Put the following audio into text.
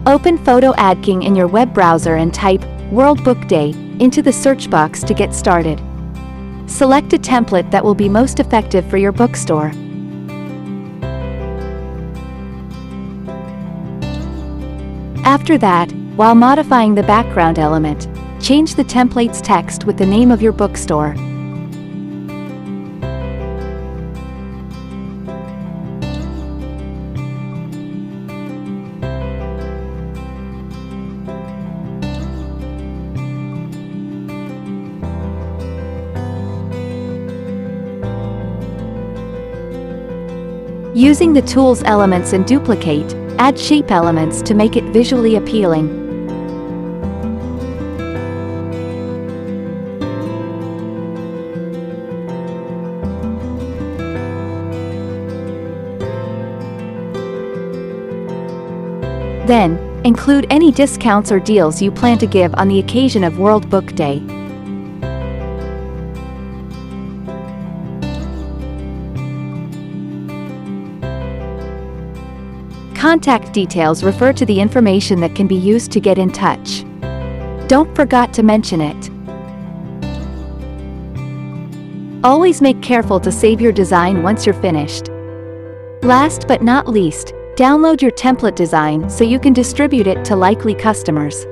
Open PhotoADKing in your web browser and type World Book Day into the search box to get started. Select a template that will be most effective for your bookstore. After that, while modifying the background element, change the template's text with the name of your bookstore. Using the tools elements and duplicate, add shape elements to make it visually appealing. Then, include any discounts or deals you plan to give on the occasion of World Book Day. Contact details refer to the information that can be used to get in touch. Don't forget to mention it. Always make careful to save your design once you're finished. Last but not least, download your template design so you can distribute it to likely customers.